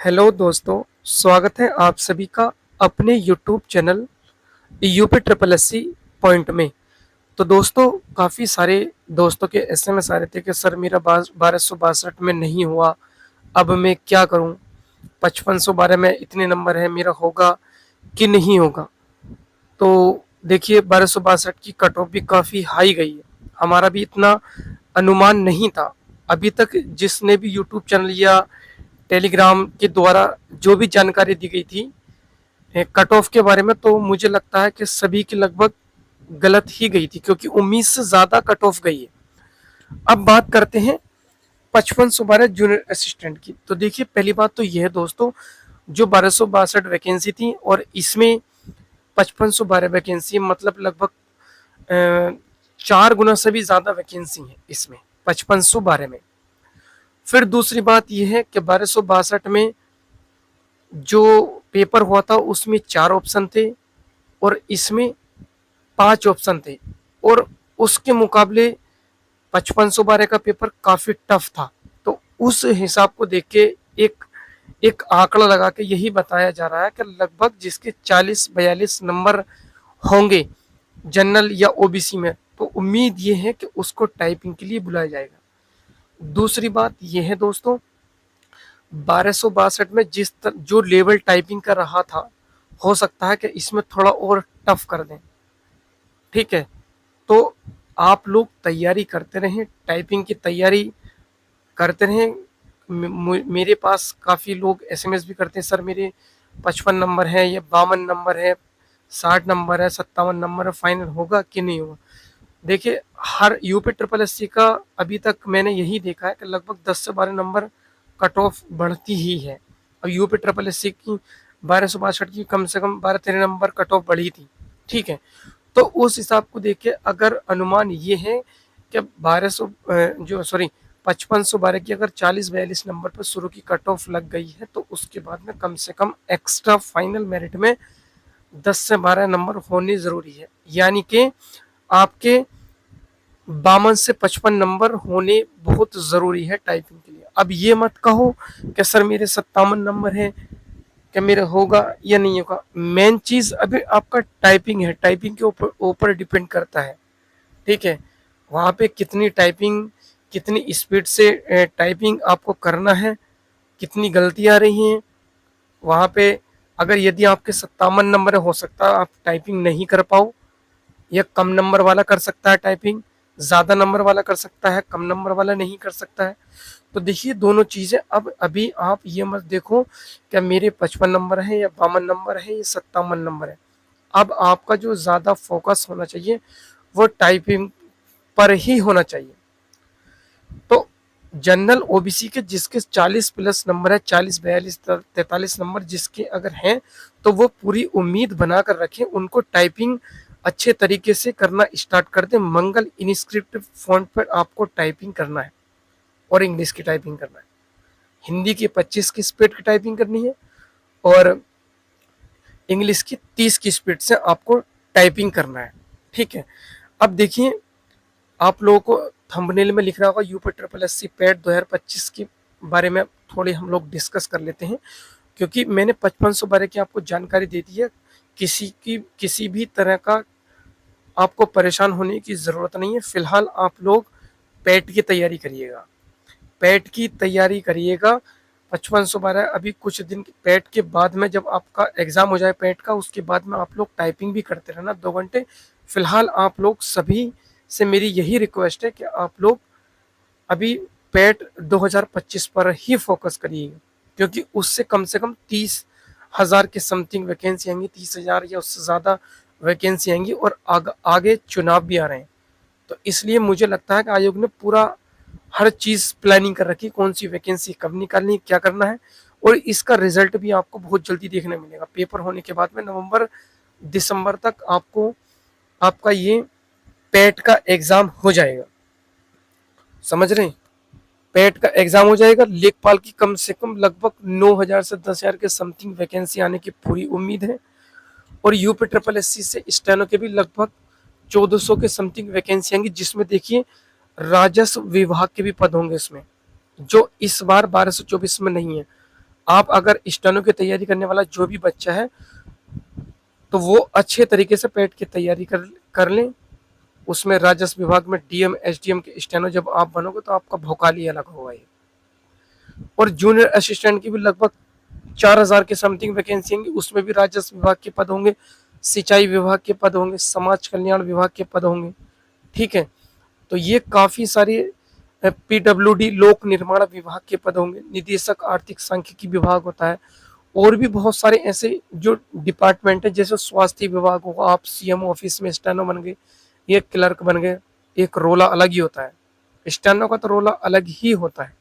Hello दोस्तों, स्वागत है आप सभी का अपने YouTube channel UP triple S C point में। तो दोस्तों, काफ़ी सारे दोस्तों के एसएमएस आ रहे थे कि सर मेरा 1262 में नहीं हुआ, अब मैं क्या करूं? 5512 में इतने नंबर है, मेरा होगा कि नहीं होगा? तो देखिए, 1262 की कट ऑफ भी काफ़ी हाई गई है। हमारा भी इतना अनुमान नहीं था। अभी तक जिसने भी यूट्यूब चैनल या टेलीग्राम के द्वारा जो भी जानकारी दी गई थी कट ऑफ के बारे में, तो मुझे लगता है कि सभी की लगभग गलत ही गई थी, क्योंकि 19 से ज्यादा कट ऑफ गई है। अब बात करते हैं 5512 जूनियर असिस्टेंट की। तो देखिए, पहली बात तो यह है दोस्तों, जो 1262 वैकेंसी थी और इसमें 5512 वैकेंसी, मतलब लगभग 4 गुना से भी ज्यादा वैकेंसी है इसमें 5512 में। फिर दूसरी बात यह है कि 1262 में जो पेपर हुआ था उसमें 4 ऑप्शन थे और इसमें 5 ऑप्शन थे, और उसके मुकाबले 5512 का पेपर काफी टफ था। तो उस हिसाब को देख के एक एक आंकड़ा लगा के यही बताया जा रहा है कि लगभग जिसके 40-42 नंबर होंगे जनरल या ओबीसी में, तो उम्मीद ये है कि उसको टाइपिंग के लिए बुलाया जाएगा। दूसरी बात यह है दोस्तों, 1262 में जो लेवल टाइपिंग का रहा था, हो सकता है कि इसमें थोड़ा और टफ कर दें। ठीक है, तो आप लोग तैयारी करते रहें, टाइपिंग की तैयारी करते रहें। मेरे पास काफ़ी लोग एसएमएस भी करते हैं, सर मेरे 55 नंबर है या 52 नंबर है, 60 नंबर है, 57 नंबर है, फाइनल होगा कि नहीं होगा? देखिए, हर यूपी ट्रिपल एस सी का अभी तक मैंने यही देखा है कि लगभग 10 से 12 नंबर कट ऑफ बढ़ती ही है। अब यूपी ट्रिपल एस सी की 1262 की कम से कम 12-13 नंबर कट ऑफ बढ़ी थी। ठीक है, तो उस हिसाब को देख के अगर अनुमान ये है कि 5512 की अगर 40-42 नंबर पर शुरू की कट ऑफ लग गई है, तो उसके बाद में कम से कम एक्स्ट्रा फाइनल मेरिट में 10 से 12 नंबर होने जरूरी है। यानी कि आपके 52 से 55 नंबर होने बहुत जरूरी है टाइपिंग के लिए। अब ये मत कहो कि सर मेरे 57 नंबर है, क्या मेरा होगा या नहीं होगा? मेन चीज अभी आपका टाइपिंग है, टाइपिंग के ऊपर ऊपर डिपेंड करता है। ठीक है, वहाँ पे कितनी टाइपिंग, कितनी स्पीड से टाइपिंग आपको करना है, कितनी गलती आ रही हैं वहाँ पे। अगर यदि आपके 57 नंबर है, हो सकता है आप टाइपिंग नहीं कर पाओ, या कम नंबर वाला कर सकता है टाइपिंग, ज्यादा नंबर वाला कर सकता है, कम नंबर वाला नहीं कर सकता है। तो देखिए, दोनों चीजें। अब अभी आप ये मत देखो क्या मेरे 55 नंबर है या 52 नंबर है या 57 नंबर है। अब आपका जो ज्यादा फोकस होना चाहिए वो टाइपिंग पर ही होना चाहिए। तो जनरल ओबीसी के जिसके 40+ नंबर है, 40, 42, 43 नंबर जिसके अगर हैं, तो वो पूरी उम्मीद बनाकर रखें, उनको टाइपिंग अच्छे तरीके से करना स्टार्ट कर दें। मंगल इनस्क्रिप्ट फॉन्ट पर आपको टाइपिंग करना है और इंग्लिश की टाइपिंग करना है। हिंदी की 25 की स्पीड की टाइपिंग करनी है और इंग्लिश की 30 की स्पीड से आपको टाइपिंग करना है। ठीक है, अब देखिए, आप लोगों को थंबनेल में लिख रहा होगा UP triple S C PET 2025 के बारे में थोड़ी हम लोग डिस्कस कर लेते हैं, क्योंकि मैंने 5512 की आपको जानकारी दे दी है। किसी भी तरह का आपको परेशान होने की ज़रूरत नहीं है। फिलहाल आप लोग पैट की तैयारी करिएगा, पैट की तैयारी करिएगा। 5512 अभी कुछ दिन पैट के बाद में, जब आपका एग्ज़ाम हो जाए पैट का, उसके बाद में आप लोग टाइपिंग भी करते रहना 2 घंटे। फिलहाल आप लोग सभी से मेरी यही रिक्वेस्ट है कि आप लोग अभी पैट 2025 पर ही फोकस करिएगा, क्योंकि उससे कम से कम 30,000 के समथिंग वैकेंसी आएंगी, 30,000 या उससे ज़्यादा वैकेंसी आएंगी, और आगे चुनाव भी आ रहे हैं। तो इसलिए मुझे लगता है कि आयोग ने पूरा हर चीज़ प्लानिंग कर रखी, कौन सी वैकेंसी कब निकालनी, क्या करना है। और इसका रिजल्ट भी आपको बहुत जल्दी देखने मिलेगा। पेपर होने के बाद में नवंबर दिसंबर तक आपको आपका ये पैट का एग्ज़ाम हो जाएगा। समझ रहे हैं? पैट का एग्जाम हो जाएगा। लेखपाल की कम से कम लगभग 9,000 से 10,000 के समथिंग वैकेंसी आने की पूरी उम्मीद है, और यूपी ट्रिपल एस सी से स्टेनो के भी लगभग 1,400 के समथिंग वैकेंसी आएंगी, जिसमें देखिए राजस्व विभाग के भी पद होंगे इसमें, जो इस बार 1224 में नहीं है। आप अगर स्टेनो की तैयारी करने वाला जो भी बच्चा है तो वो अच्छे तरीके से पेट की तैयारी कर लें। उसमें राजस्व विभाग में डीएम एसडीएम के स्टेनो जब आप बनोगे तो आपका भौकाल ही अलग होगा ये। और जूनियर असिस्टेंट की भी लगभग 4000 के समथिंग वैकेंसी होंगी, उसमें भी राजस्व विभाग के पद होंगे, सिंचाई विभाग के पद होंगे, समाज कल्याण विभाग के पद होंगे। ठीक है, तो ये काफी सारे पीडब्ल्यूडी लोक निर्माण विभाग के पद होंगे, निदेशक आर्थिक सांख्यिकी विभाग होता है, और भी बहुत सारे ऐसे जो डिपार्टमेंट है, जैसे स्वास्थ्य विभाग होगा, आप सीएम ऑफिस में स्टेनो बन गए, एक क्लर्क बन गए, एक रोला अलग ही होता है, स्टेनो का तो रोला अलग ही होता है।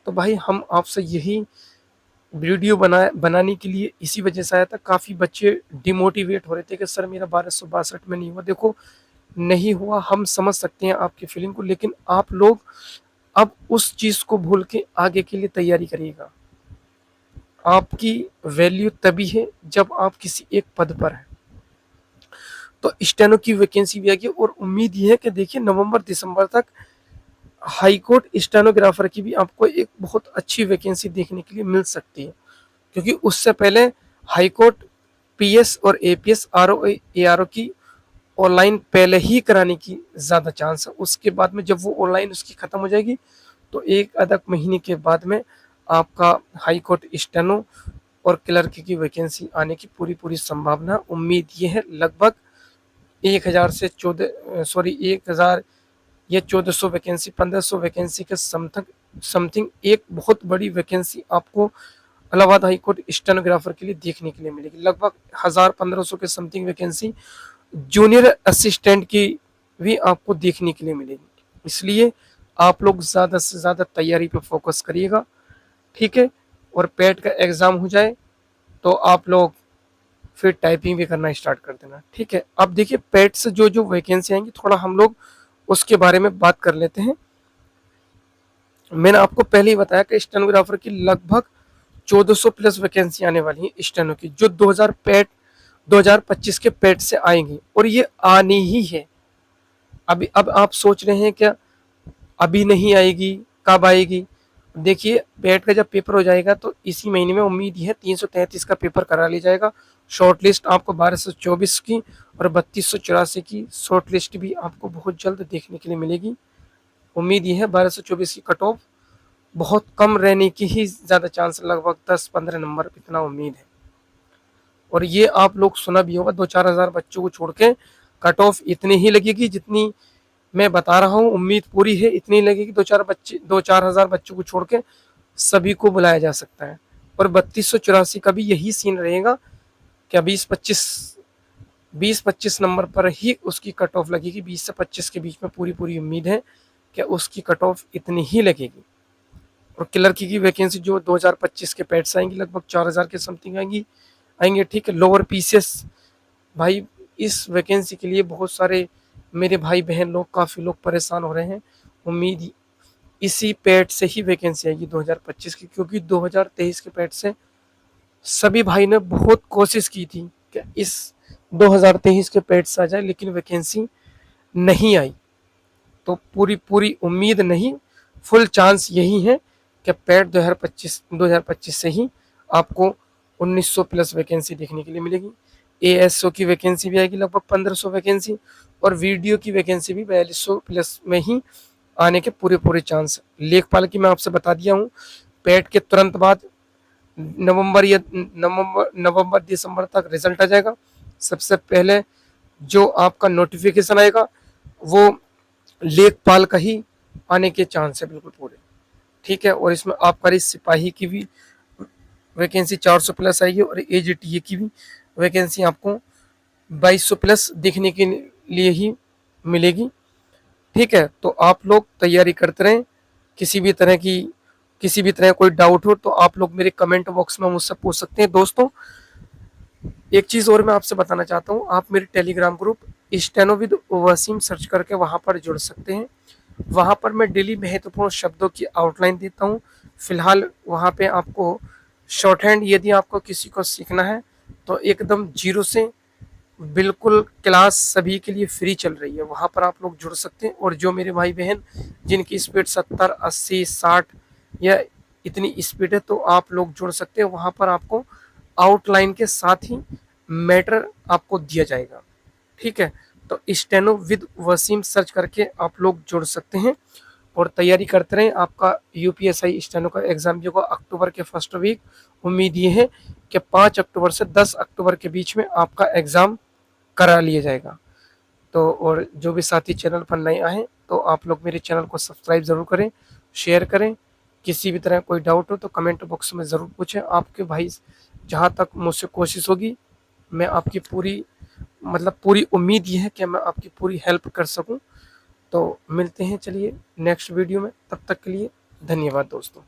तो भाई हम आपसे यही वीडियो बनाने के लिए इसी वजह से आया था। काफी बच्चे डिमोटिवेट हो रहे थे कि सर मेरा 1262 में नहीं हुआ। देखो, नहीं हुआ, हम समझ सकते हैं आपकी फीलिंग को, लेकिन आप लोग अब उस चीज को भूल के आगे के लिए तैयारी करिएगा। आपकी वैल्यू तभी है जब आप किसी एक पद पर हैं। तो स्टेनो की वैकेंसी भी आएगी, और उम्मीद ये है कि देखिए नवंबर दिसंबर तक हाई कोर्ट स्टेनोग्राफर की भी आपको एक बहुत अच्छी वैकेंसी देखने के लिए मिल सकती है, क्योंकि उससे पहले हाई कोर्ट पीएस और एपीएस आरओ एआरओ की ऑनलाइन पहले ही कराने की ज्यादा चांस है। उसके बाद में जब वो ऑनलाइन उसकी खत्म हो जाएगी तो एक आधा महीने के बाद में आपका हाई कोर्ट स्टेनो और क्लर्क की वैकेंसी आने की पूरी पूरी संभावना। उम्मीद ये है लगभग 1000 से 1000 या 1400 वैकेंसी, 1500 वैकेंसी के समथिंग एक बहुत बड़ी वैकेंसी आपको इलाहाबाद हाई कोर्ट स्टेनोग्राफर के लिए देखने के लिए मिलेगी। लगभग 1000-1500 के समथिंग वैकेंसी जूनियर असिस्टेंट की भी आपको देखने के लिए मिलेगी। इसलिए आप लोग ज्यादा से ज्यादा तैयारी पे फोकस करिएगा, ठीक है। और पेट का एग्जाम हो जाए तो आप लोग फिर टाइपिंग भी करना स्टार्ट कर देना, ठीक है। अब देखिए पेट से जो जो वैकेंसी आएंगी थोड़ा हम लोग उसके बारे में बात कर लेते हैं। मैंने आपको पहले ही बताया कि स्टेनोग्राफर की लगभग 1400 प्लस वैकेंसी आने वाली है स्टेनो की, जो 2025 के पेट से आएंगी, और ये आनी ही है। अभी अब आप सोच रहे हैं क्या अभी नहीं आएगी, कब आएगी? देखिए पेट का जब पेपर हो जाएगा तो इसी महीने में उम्मीद है 333 का पेपर करा लिया जाएगा। शॉर्ट लिस्ट आपको 1224 की और 3284 की शॉर्ट लिस्ट भी आपको बहुत जल्द देखने के लिए मिलेगी। उम्मीद ये है 1224 की कट ऑफ बहुत कम रहने की ही ज्यादा चांस, लगभग 10-15 नंबर, इतना उम्मीद है। और ये आप लोग सुना भी होगा, 2-4 हजार बच्चों को छोड़ के कट ऑफ इतनी ही लगेगी जितनी मैं बता रहा हूँ। उम्मीद पूरी है इतनी लगेगी, 2-4 हजार बच्चों को छोड़ के सभी को बुलाया जा सकता है। और 3284 का भी यही सीन रहेगा, क्या 20-25 नंबर पर ही उसकी कट ऑफ लगेगी। 20 से 25 के बीच में पूरी पूरी उम्मीद है कि उसकी कट ऑफ इतनी ही लगेगी। और क्लर्क की वैकेंसी जो 2025 के पैट्स आएंगी लगभग 4000 के समथिंग आएंगे, ठीक है। लोअर पीसीएस भाई, इस वैकेंसी के लिए बहुत सारे मेरे भाई बहन लोग, काफी लोग परेशान हो रहे हैं। उम्मीद इसी पैट से ही वैकेंसी आएगी 2025 की, क्योंकि 2023 के पैट से सभी भाई ने बहुत कोशिश की थी कि इस 2023 के पैट से आ जाए, लेकिन वैकेंसी नहीं आई। तो पूरी पूरी उम्मीद नहीं, फुल चांस यही है कि पैट 2025 से ही आपको 1900 प्लस वैकेंसी देखने के लिए मिलेगी। एएसओ की वैकेंसी भी आएगी लगभग 1500 वैकेंसी, और वीडियो की वैकेंसी भी 4200 प्लस में ही आने के पूरे पूरे चांस। लेखपाल की मैं आपसे बता दिया हूँ, पैट के तुरंत बाद नवंबर दिसंबर तक रिजल्ट आ जाएगा। सबसे पहले जो आपका नोटिफिकेशन आएगा वो लेखपाल का ही आने के चांस है बिल्कुल पूरे, ठीक है। और इसमें आबकारी सिपाही की भी वैकेंसी 400 प्लस आएगी, और एजीटीए की भी वैकेंसी आपको 2200 प्लस देखने के लिए ही मिलेगी, ठीक है। तो आप लोग तैयारी करते रहें। किसी भी तरह कोई डाउट हो तो आप लोग मेरे कमेंट बॉक्स में मुझसे पूछ सकते हैं। दोस्तों एक चीज और मैं आपसे बताना चाहता हूँ, आप मेरे Telegram group steno with Wasim search करके वहां पर जुड़ सकते हैं। वहां पर मैं डेली महत्वपूर्ण शब्दों की आउटलाइन देता हूँ। फिलहाल वहां पे आपको शॉर्ट हैंड यदि आपको किसी को सीखना है तो एकदम जीरो से बिल्कुल क्लास सभी के लिए फ्री चल रही है, वहां पर आप लोग जुड़ सकते हैं। और जो मेरे भाई बहन जिनकी स्पीड 70, 80, 60 या इतनी स्पीड है, तो आप लोग जुड़ सकते हैं। वहाँ पर आपको आउटलाइन के साथ ही मैटर आपको दिया जाएगा, ठीक है। तो स्टेनो विद वसीम सर्च करके आप लोग जुड़ सकते हैं और तैयारी करते रहें। आपका यूपीएसआई स्टेनो का एग्जाम भी होगा अक्टूबर के फर्स्ट वीक। उम्मीद ये है कि 5 अक्टूबर से 10 अक्टूबर के बीच में आपका एग्जाम करा लिया जाएगा। तो और जो भी साथी चैनल पर नए आए तो आप लोग मेरे चैनल को सब्सक्राइब ज़रूर करें, शेयर करें। किसी भी तरह कोई डाउट हो तो कमेंट बॉक्स में ज़रूर पूछें। आपके भाई जहाँ तक मुझसे कोशिश होगी, मैं आपकी पूरी पूरी उम्मीद ये है कि मैं आपकी पूरी हेल्प कर सकूं। तो मिलते हैं चलिए नेक्स्ट वीडियो में, तब तक के लिए धन्यवाद दोस्तों।